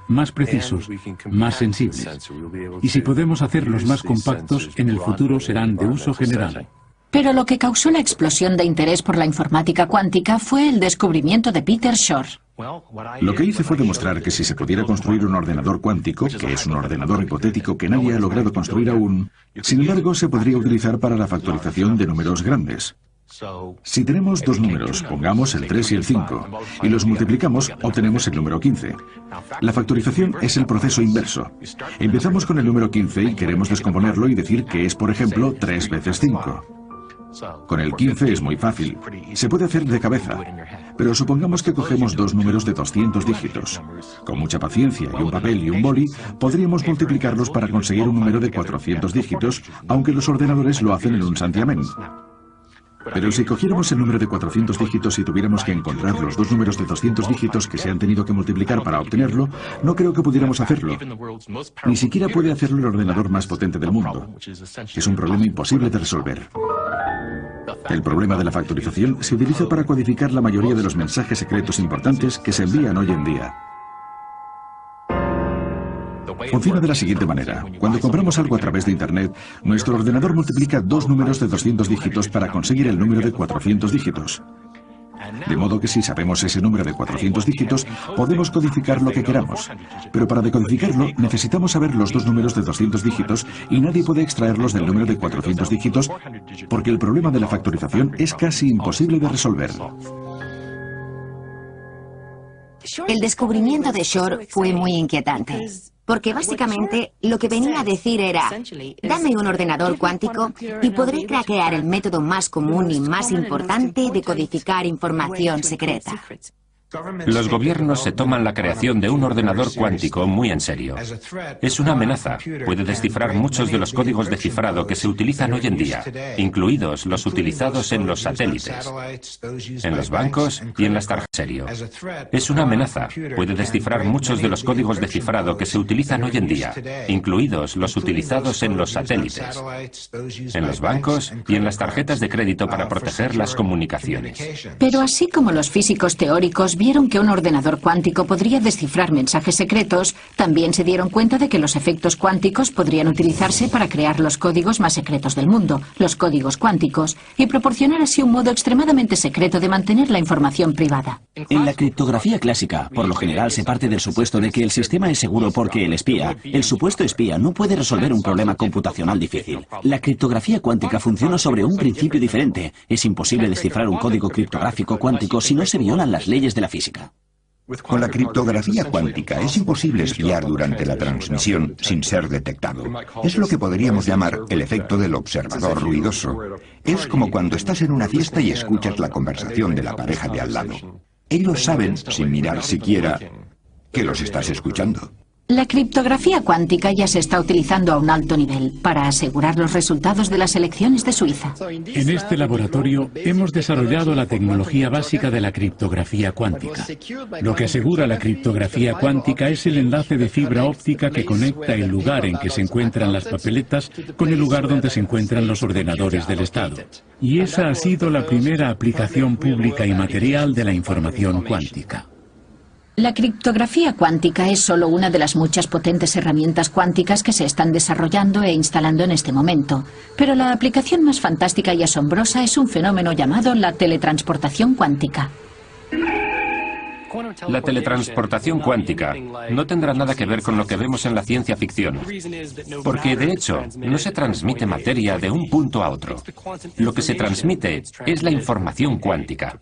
Speaker 3: más precisos, más sensibles. Y si podemos hacerlos más compactos, en el futuro serán de uso general.
Speaker 1: Pero lo que causó la explosión de interés por la informática cuántica fue el descubrimiento de Peter Shor.
Speaker 15: Lo que hice fue demostrar que si se pudiera construir un ordenador cuántico, que es un ordenador hipotético que nadie ha logrado construir aún, sin embargo se podría utilizar para la factorización de números grandes. Si tenemos dos números, pongamos el 3 y el 5, y los multiplicamos, obtenemos el número 15. La factorización es el proceso inverso. Empezamos con el número 15 y queremos descomponerlo y decir que es, por ejemplo, 3 veces 5. Con el 15 es muy fácil, se puede hacer de cabeza, pero supongamos que cogemos dos números de 200 dígitos. Con mucha paciencia y un papel y un boli, podríamos multiplicarlos para conseguir un número de 400 dígitos, aunque los ordenadores lo hacen en un santiamén. Pero si cogiéramos el número de 400 dígitos y tuviéramos que encontrar los dos números de 200 dígitos que se han tenido que multiplicar para obtenerlo, no creo que pudiéramos hacerlo. Ni siquiera puede hacerlo el ordenador más potente del mundo. Es un problema imposible de resolver. El problema de la factorización se utiliza para codificar la mayoría de los mensajes secretos importantes que se envían hoy en día. Funciona de la siguiente manera. Cuando compramos algo a través de Internet, nuestro ordenador multiplica dos números de 200 dígitos para conseguir el número de 400 dígitos. De modo que si sabemos ese número de 400 dígitos, podemos codificar lo que queramos. Pero para decodificarlo, necesitamos saber los dos números de 200 dígitos y nadie puede extraerlos del número de 400 dígitos porque el problema de la factorización es casi imposible de resolver.
Speaker 13: El descubrimiento de Shor fue muy inquietante, porque básicamente lo que venía a decir era, dame un ordenador cuántico y podré craquear el método más común y más importante de codificar información secreta.
Speaker 5: Los gobiernos se toman la creación de un ordenador cuántico muy en serio. Es una amenaza. Puede descifrar muchos de los códigos de cifrado que se utilizan hoy en día, incluidos los utilizados en los satélites, en los bancos y en las tarjetas. Es una amenaza. Puede descifrar muchos de los códigos de cifrado que se utilizan hoy en día, incluidos los utilizados en los satélites, en los bancos y en las tarjetas de crédito para proteger las comunicaciones.
Speaker 1: Pero así como los físicos teóricos vieron que un ordenador cuántico podría descifrar mensajes secretos, también se dieron cuenta de que los efectos cuánticos podrían utilizarse para crear los códigos más secretos del mundo, los códigos cuánticos, y proporcionar así un modo extremadamente secreto de mantener la información privada.
Speaker 11: En la criptografía clásica, por lo general se parte del supuesto de que el sistema es seguro porque el supuesto espía, no puede resolver un problema computacional difícil. La criptografía cuántica funciona sobre un principio diferente. Es imposible descifrar un código criptográfico cuántico si no se violan las leyes de la física.
Speaker 12: Con la criptografía cuántica es imposible espiar durante la transmisión sin ser detectado. Es lo que podríamos llamar el efecto del observador ruidoso. Es como cuando estás en una fiesta y escuchas la conversación de la pareja de al lado. Ellos saben, sin mirar siquiera, que los estás escuchando.
Speaker 1: La criptografía cuántica ya se está utilizando a un alto nivel para asegurar los resultados de las elecciones de Suiza.
Speaker 3: En este laboratorio hemos desarrollado la tecnología básica de la criptografía cuántica. Lo que asegura la criptografía cuántica es el enlace de fibra óptica que conecta el lugar en que se encuentran las papeletas con el lugar donde se encuentran los ordenadores del Estado. Y esa ha sido la primera aplicación pública y material de la información cuántica.
Speaker 1: La criptografía cuántica es solo una de las muchas potentes herramientas cuánticas que se están desarrollando e instalando en este momento. Pero la aplicación más fantástica y asombrosa es un fenómeno llamado la teletransportación cuántica.
Speaker 5: La teletransportación cuántica no tendrá nada que ver con lo que vemos en la ciencia ficción, porque de hecho no se transmite materia de un punto a otro. Lo que se transmite es la información cuántica.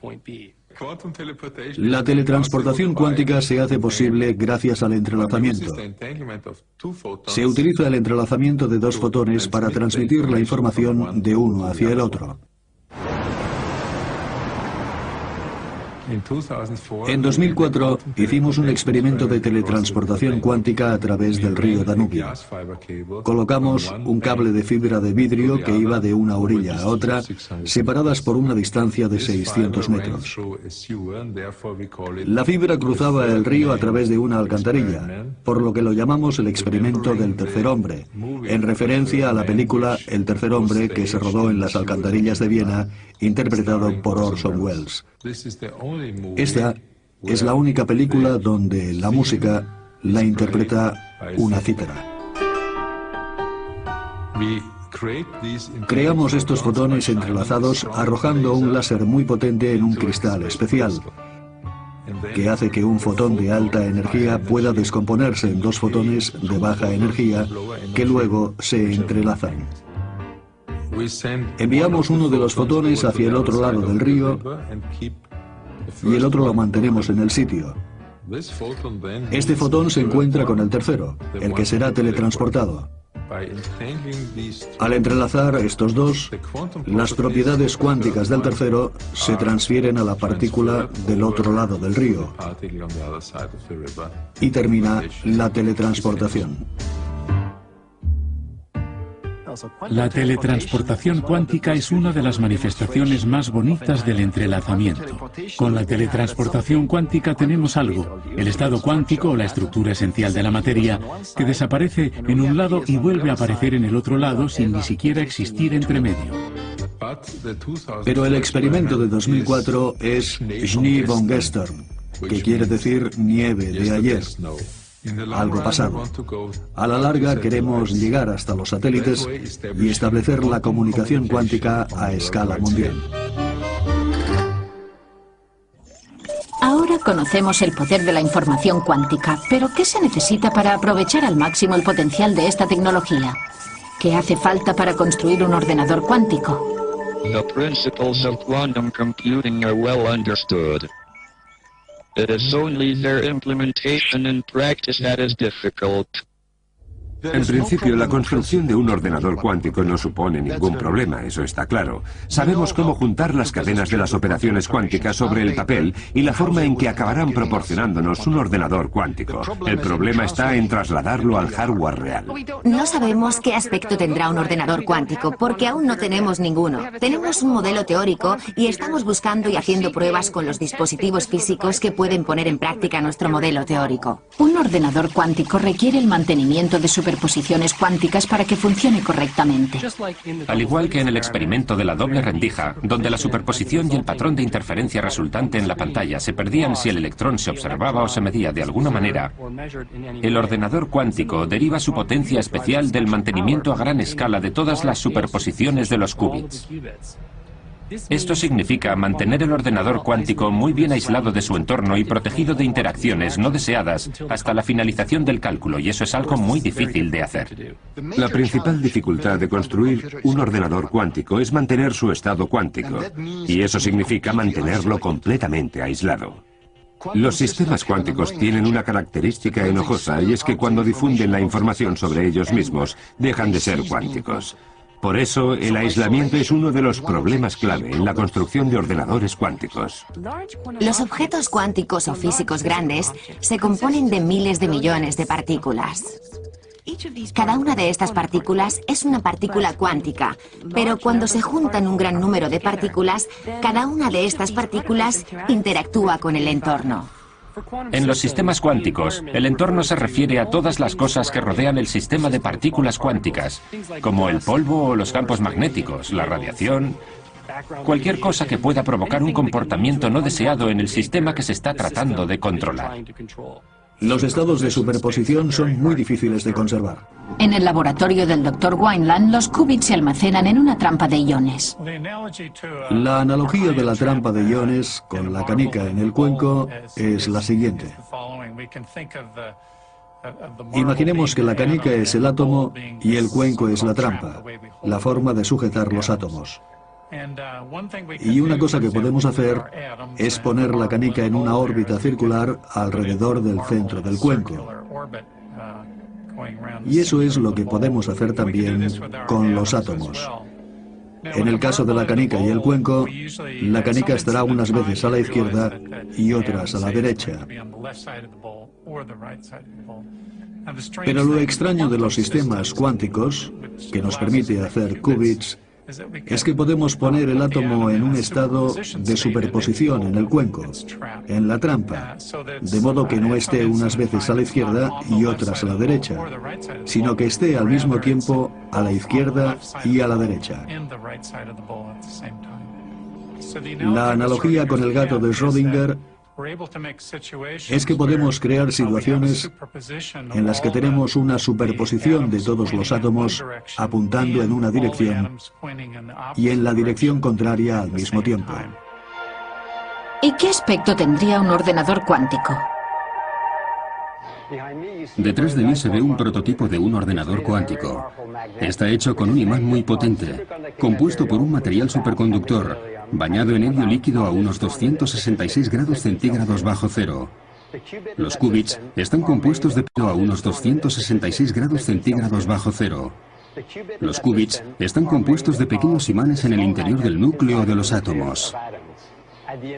Speaker 4: La teletransportación cuántica se hace posible gracias al entrelazamiento. Se utiliza el entrelazamiento de dos fotones para transmitir la información de uno hacia el otro. En 2004 hicimos un experimento de teletransportación cuántica a través del río Danubio. Colocamos un cable de fibra de vidrio que iba de una orilla a otra, separadas por una distancia de 600 metros. La fibra cruzaba el río a través de una alcantarilla, por lo que lo llamamos el experimento del tercer hombre, en referencia a la película El tercer hombre que se rodó en las alcantarillas de Viena, interpretado por Orson Welles. Esta es la única película donde la música la interpreta una cítara. Creamos estos fotones entrelazados arrojando un láser muy potente en un cristal especial, que hace que un fotón de alta energía pueda descomponerse en dos fotones de baja energía que luego se entrelazan. Enviamos uno de los fotones hacia el otro lado del río y el otro lo mantenemos en el sitio. Este fotón se encuentra con el tercero, el que será teletransportado. Al entrelazar estos dos, las propiedades cuánticas del tercero se transfieren a la partícula del otro lado del río y termina la teletransportación.
Speaker 3: La teletransportación cuántica es una de las manifestaciones más bonitas del entrelazamiento. Con la teletransportación cuántica tenemos algo, el estado cuántico o la estructura esencial de la materia, que desaparece en un lado y vuelve a aparecer en el otro lado sin ni siquiera existir entre medio.
Speaker 4: Pero el experimento de 2004 es Schnee von gestern, que quiere decir nieve de ayer. Algo pasado. A la larga queremos llegar hasta los satélites y establecer la comunicación cuántica a escala mundial.
Speaker 1: Ahora conocemos el poder de la información cuántica, pero ¿qué se necesita para aprovechar al máximo el potencial de esta tecnología? ¿Qué hace falta para construir un ordenador cuántico?
Speaker 10: The principles of quantum computing are well understood. It is only their implementation in practice that is difficult.
Speaker 7: En principio, la construcción de un ordenador cuántico no supone ningún problema, eso está claro. Sabemos cómo juntar las cadenas de las operaciones cuánticas sobre el papel y la forma en que acabarán proporcionándonos un ordenador cuántico. El problema está en trasladarlo al hardware real.
Speaker 13: No sabemos qué aspecto tendrá un ordenador cuántico, porque aún no tenemos ninguno. Tenemos un modelo teórico y estamos buscando y haciendo pruebas con los dispositivos físicos que pueden poner en práctica nuestro modelo teórico.
Speaker 1: Un ordenador cuántico requiere el mantenimiento de superposiciones cuánticas para que funcione correctamente.
Speaker 5: Al igual que en el experimento de la doble rendija, donde la superposición y el patrón de interferencia resultante en la pantalla se perdían si el electrón se observaba o se medía de alguna manera, el ordenador cuántico deriva su potencia especial del mantenimiento a gran escala de todas las superposiciones de los qubits. Esto significa mantener el ordenador cuántico muy bien aislado de su entorno y protegido de interacciones no deseadas hasta la finalización del cálculo, y eso es algo muy difícil de hacer.
Speaker 7: La principal dificultad de construir un ordenador cuántico es mantener su estado cuántico, y eso significa mantenerlo completamente aislado. Los sistemas cuánticos tienen una característica enojosa, y es que cuando difunden la información sobre ellos mismos, dejan de ser cuánticos. Por eso, el aislamiento es uno de los problemas clave en la construcción de ordenadores cuánticos.
Speaker 13: Los objetos cuánticos o físicos grandes se componen de miles de millones de partículas. Cada una de estas partículas es una partícula cuántica, pero cuando se juntan un gran número de partículas, cada una de estas partículas interactúa con el entorno.
Speaker 5: En los sistemas cuánticos, el entorno se refiere a todas las cosas que rodean el sistema de partículas cuánticas, como el polvo o los campos magnéticos, la radiación, cualquier cosa que pueda provocar un comportamiento no deseado en el sistema que se está tratando de controlar.
Speaker 4: Los estados de superposición son muy difíciles de conservar.
Speaker 1: En el laboratorio del Dr. Wineland, los qubits se almacenan en una trampa de iones.
Speaker 4: La analogía de la trampa de iones con la canica en el cuenco es la siguiente. Imaginemos que la canica es el átomo y el cuenco es la trampa, la forma de sujetar los átomos. Y una cosa que podemos hacer es poner la canica en una órbita circular alrededor del centro del cuenco. Y eso es lo que podemos hacer también con los átomos. En el caso de la canica y el cuenco, la canica estará unas veces a la izquierda y otras a la derecha. Pero lo extraño de los sistemas cuánticos, que nos permite hacer qubits, es que podemos poner el átomo en un estado de superposición en el cuenco, en la trampa, de modo que no esté unas veces a la izquierda y otras a la derecha, sino que esté al mismo tiempo a la izquierda y a la derecha. La analogía con el gato de Schrödinger es que podemos crear situaciones en las que tenemos una superposición de todos los átomos apuntando en una dirección y en la dirección contraria al mismo tiempo.
Speaker 1: ¿Y qué aspecto tendría un ordenador cuántico?
Speaker 2: Detrás de mí se ve un prototipo de un ordenador cuántico. Está hecho con un imán muy potente, compuesto por un material superconductor, bañado en helio líquido a unos 266 grados centígrados bajo cero. Los qubits están compuestos de plomo a unos 266 grados centígrados bajo cero. Los qubits están compuestos de pequeños imanes en el interior del núcleo de los átomos.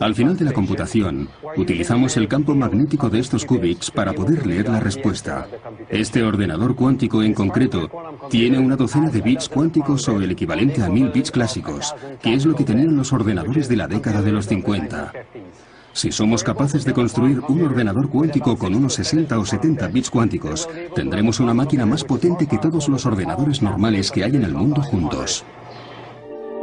Speaker 2: Al final de la computación, utilizamos el campo magnético de estos qubits para poder leer la respuesta. Este ordenador cuántico en concreto tiene una docena de bits cuánticos o el equivalente a 1000 bits clásicos, que es lo que tenían los ordenadores de la década de los 50. Si somos capaces de construir un ordenador cuántico con unos 60 o 70 bits cuánticos, tendremos una máquina más potente que todos los ordenadores normales que hay en el mundo juntos.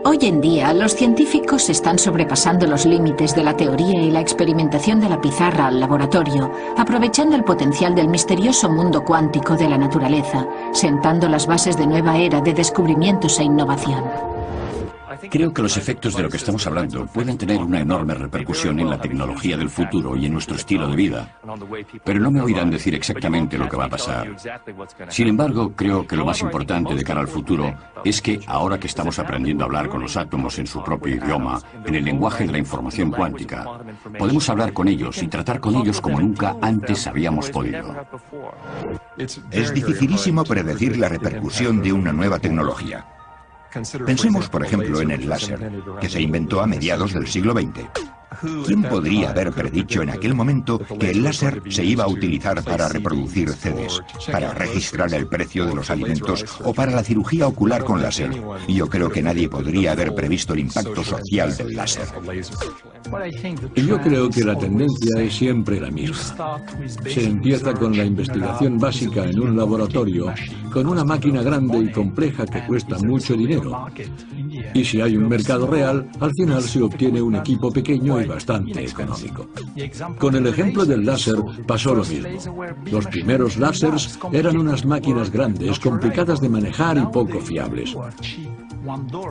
Speaker 1: Hoy en día, los científicos están sobrepasando los límites de la teoría y la experimentación de la pizarra al laboratorio, aprovechando el potencial del misterioso mundo cuántico de la naturaleza, sentando las bases de nueva era de descubrimientos e innovación.
Speaker 6: Creo que los efectos de lo que estamos hablando pueden tener una enorme repercusión en la tecnología del futuro y en nuestro estilo de vida, pero no me oirán decir exactamente lo que va a pasar. Sin embargo, creo que lo más importante de cara al futuro es que, ahora que estamos aprendiendo a hablar con los átomos en su propio idioma, en el lenguaje de la información cuántica, podemos hablar con ellos y tratar con ellos como nunca antes habíamos podido.
Speaker 12: Es dificilísimo predecir la repercusión de una nueva tecnología. Pensemos, por ejemplo, en el láser, que se inventó a mediados del siglo XX. ¿Quién podría haber predicho en aquel momento que el láser se iba a utilizar para reproducir CDs, para registrar el precio de los alimentos o para la cirugía ocular con láser? Yo creo que nadie podría haber previsto el impacto social del láser.
Speaker 9: Y yo creo que la tendencia es siempre la misma. Se empieza con la investigación básica en un laboratorio, con una máquina grande y compleja que cuesta mucho dinero. Y si hay un mercado real, al final se obtiene un equipo pequeño y bastante económico. Con el ejemplo del láser pasó lo mismo. Los primeros láseres eran unas máquinas grandes, complicadas de manejar y poco fiables.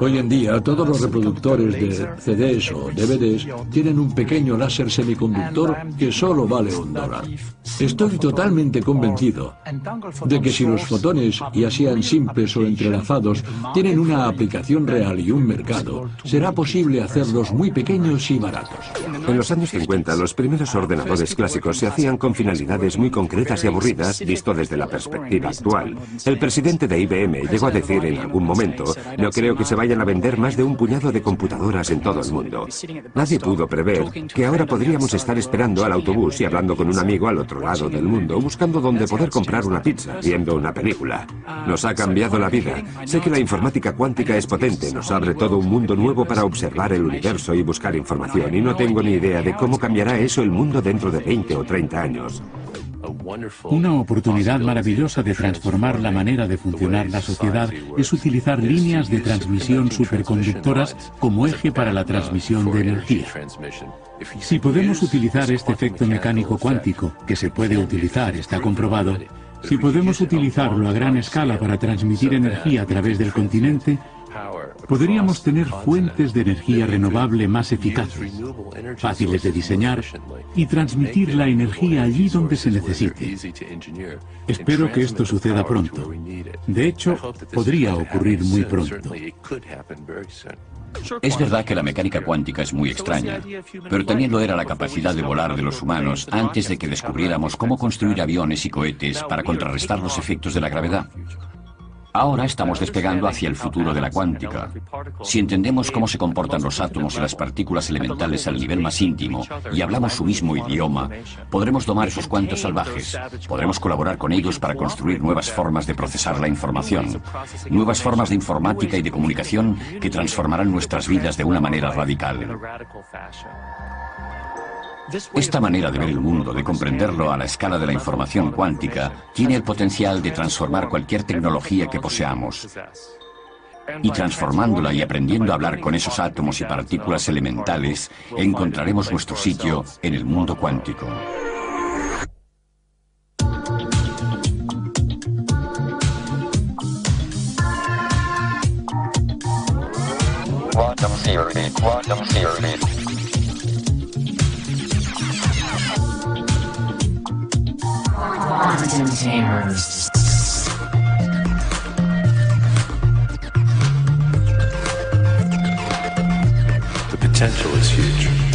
Speaker 9: Hoy en día, todos los reproductores de CDs o DVDs tienen un pequeño láser semiconductor que solo vale $1. Estoy totalmente convencido de que si los fotones, ya sean simples o entrelazados, tienen una aplicación real y un mercado, será posible hacerlos muy pequeños y baratos.
Speaker 7: En los años 50, los primeros ordenadores clásicos se hacían con finalidades muy concretas y aburridas, visto desde la perspectiva actual. El presidente de IBM llegó a decir en algún momento: "No creo que se vayan a vender más de un puñado de computadoras en todo el mundo". Nadie pudo prever que ahora podríamos estar esperando al autobús y hablando con un amigo al otro lado del mundo, buscando dónde poder comprar una pizza, viendo una película. Nos ha cambiado la vida. Sé que la informática cuántica es potente, nos abre todo un mundo nuevo para observar el universo y buscar información, y no tengo ni idea de cómo cambiará eso el mundo dentro de 20 o 30 años.
Speaker 3: Una oportunidad maravillosa de transformar la manera de funcionar la sociedad es utilizar líneas de transmisión superconductoras como eje para la transmisión de energía. Si podemos utilizar este efecto mecánico cuántico, que se puede utilizar, está comprobado, si podemos utilizarlo a gran escala para transmitir energía a través del continente, podríamos tener fuentes de energía renovable más eficaces, fáciles de diseñar y transmitir la energía allí donde se necesite. Espero que esto suceda pronto. De hecho, podría ocurrir muy pronto.
Speaker 6: Es verdad que la mecánica cuántica es muy extraña, pero también lo era la capacidad de volar de los humanos antes de que descubriéramos cómo construir aviones y cohetes para contrarrestar los efectos de la gravedad. Ahora estamos despegando hacia el futuro de la cuántica. Si entendemos cómo se comportan los átomos y las partículas elementales al nivel más íntimo y hablamos su mismo idioma, podremos domar esos cuantos salvajes. Podremos colaborar con ellos para construir nuevas formas de procesar la información, nuevas formas de informática y de comunicación que transformarán nuestras vidas de una manera radical. Esta manera de ver el mundo, de comprenderlo a la escala de la información cuántica, tiene el potencial de transformar cualquier tecnología que poseamos. Y transformándola y aprendiendo a hablar con esos átomos y partículas elementales, encontraremos nuestro sitio en el mundo cuántico.
Speaker 10: Quantum theory, quantum theory.
Speaker 16: Quantum terrors.
Speaker 17: The potential is huge.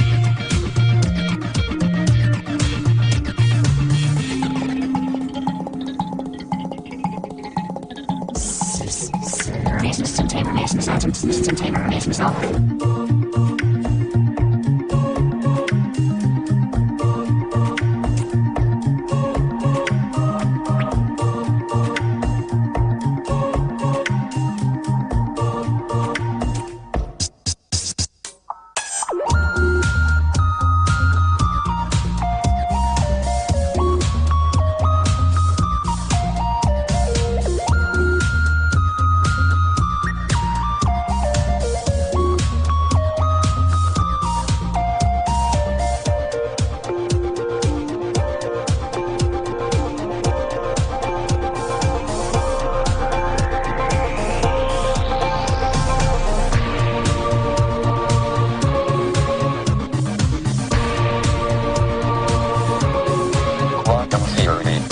Speaker 10: Quantum theory.